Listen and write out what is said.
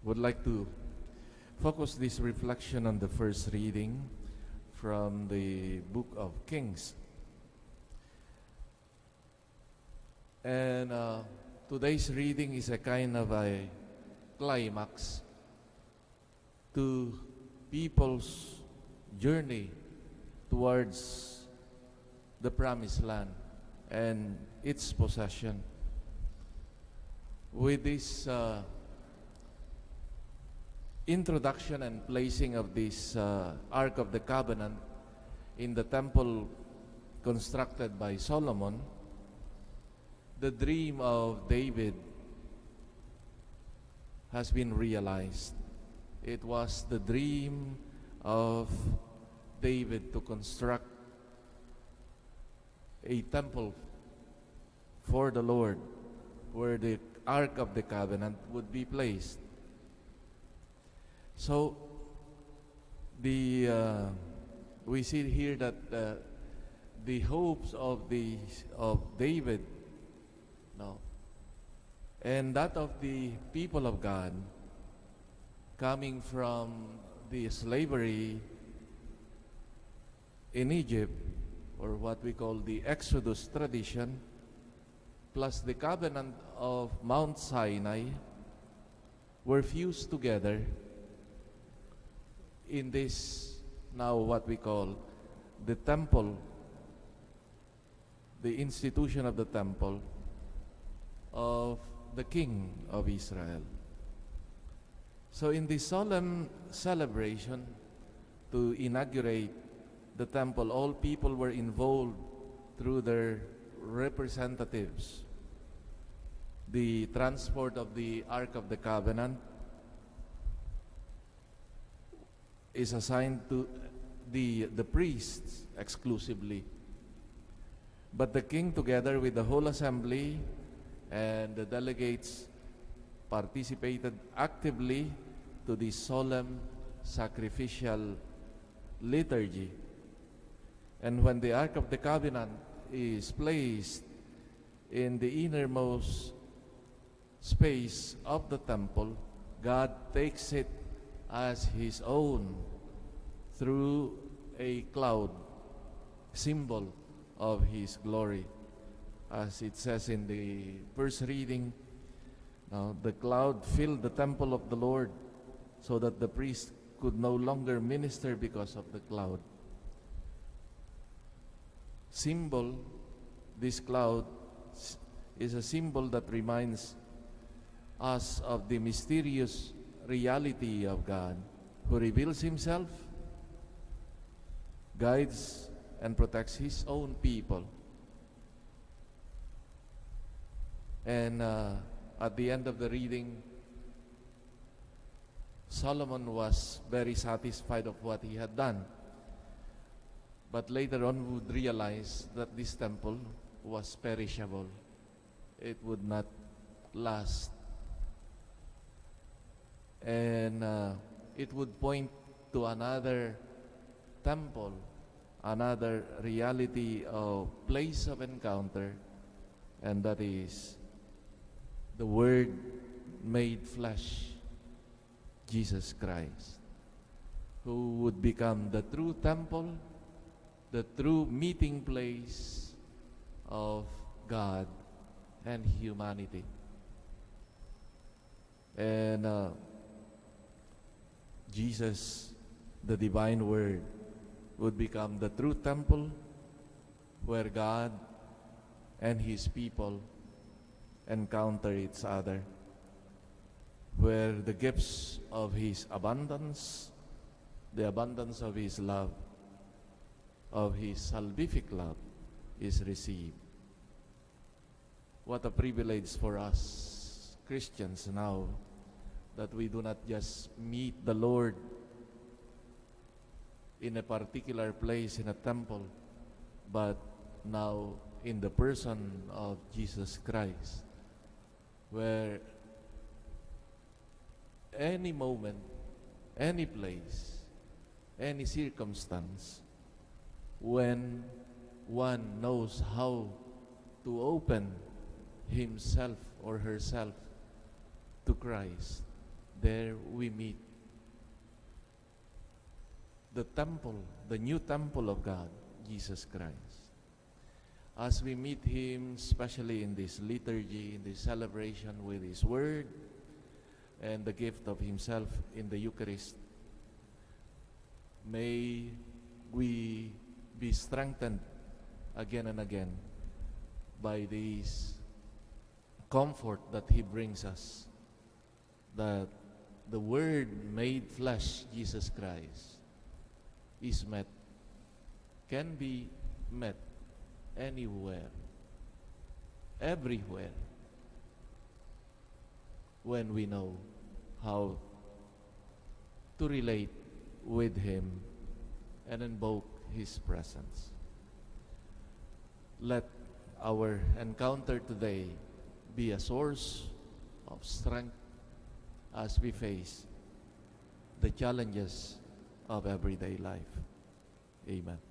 would like to focus this reflection on the first reading from the book of Kings. And today's reading is a kind of a climax to people's journey towards the promised land and its possession. With this introduction and placing of this Ark of the Covenant in the temple constructed by Solomon, the dream of David has been realized. It was the dream of David to construct a temple for the Lord where the Ark of the Covenant would be placed. So we see here that the hopes of David, and that of the people of God, coming from the slavery in Egypt, or what we call the Exodus tradition, plus the covenant of Mount Sinai, were fused together in this now what we call the temple, the institution of the temple of the King of Israel. So in this solemn celebration to inaugurate the temple, all people were involved through their representatives. The transport of the Ark of the Covenant is assigned to the priests exclusively. But the king, together with the whole assembly and the delegates, participated actively to the solemn sacrificial liturgy. And when the Ark of the Covenant is placed in the innermost space of the temple, God takes it as His own through a cloud, symbol of His glory. As it says in the first reading, the cloud filled the temple of the Lord so that the priest could no longer minister because of the cloud. Symbol, this cloud is a symbol that reminds us of the mysterious reality of God, who reveals Himself, guides and protects His own people. And at the end of the reading, Solomon was very satisfied of what he had done. But later on would realize that this temple was perishable. It would not last. And it would point to another temple, another reality of place of encounter, and that is the Word made flesh, Jesus Christ, who would become the true temple, the true meeting place of God and humanity. And Jesus, the divine Word, would become the true temple where God and His people encounter each other, where the gifts of His abundance, the abundance of His love, of His salvific love, is received. What a privilege for us Christians now, that we do not just meet the Lord in a particular place in a temple, but now in the person of Jesus Christ, where any moment, any place, any circumstance, when one knows how to open himself or herself to Christ, there we meet the temple, the new temple of God, Jesus Christ. As we meet Him, especially in this liturgy, in this celebration with His Word, and the gift of Himself in the Eucharist, may we be strengthened again and again by this comfort that He brings us, that the Word made flesh, Jesus Christ, is met, can be met anywhere, everywhere, when we know how to relate with Him and invoke His presence. Let our encounter today be a source of strength as we face the challenges of everyday life. Amen.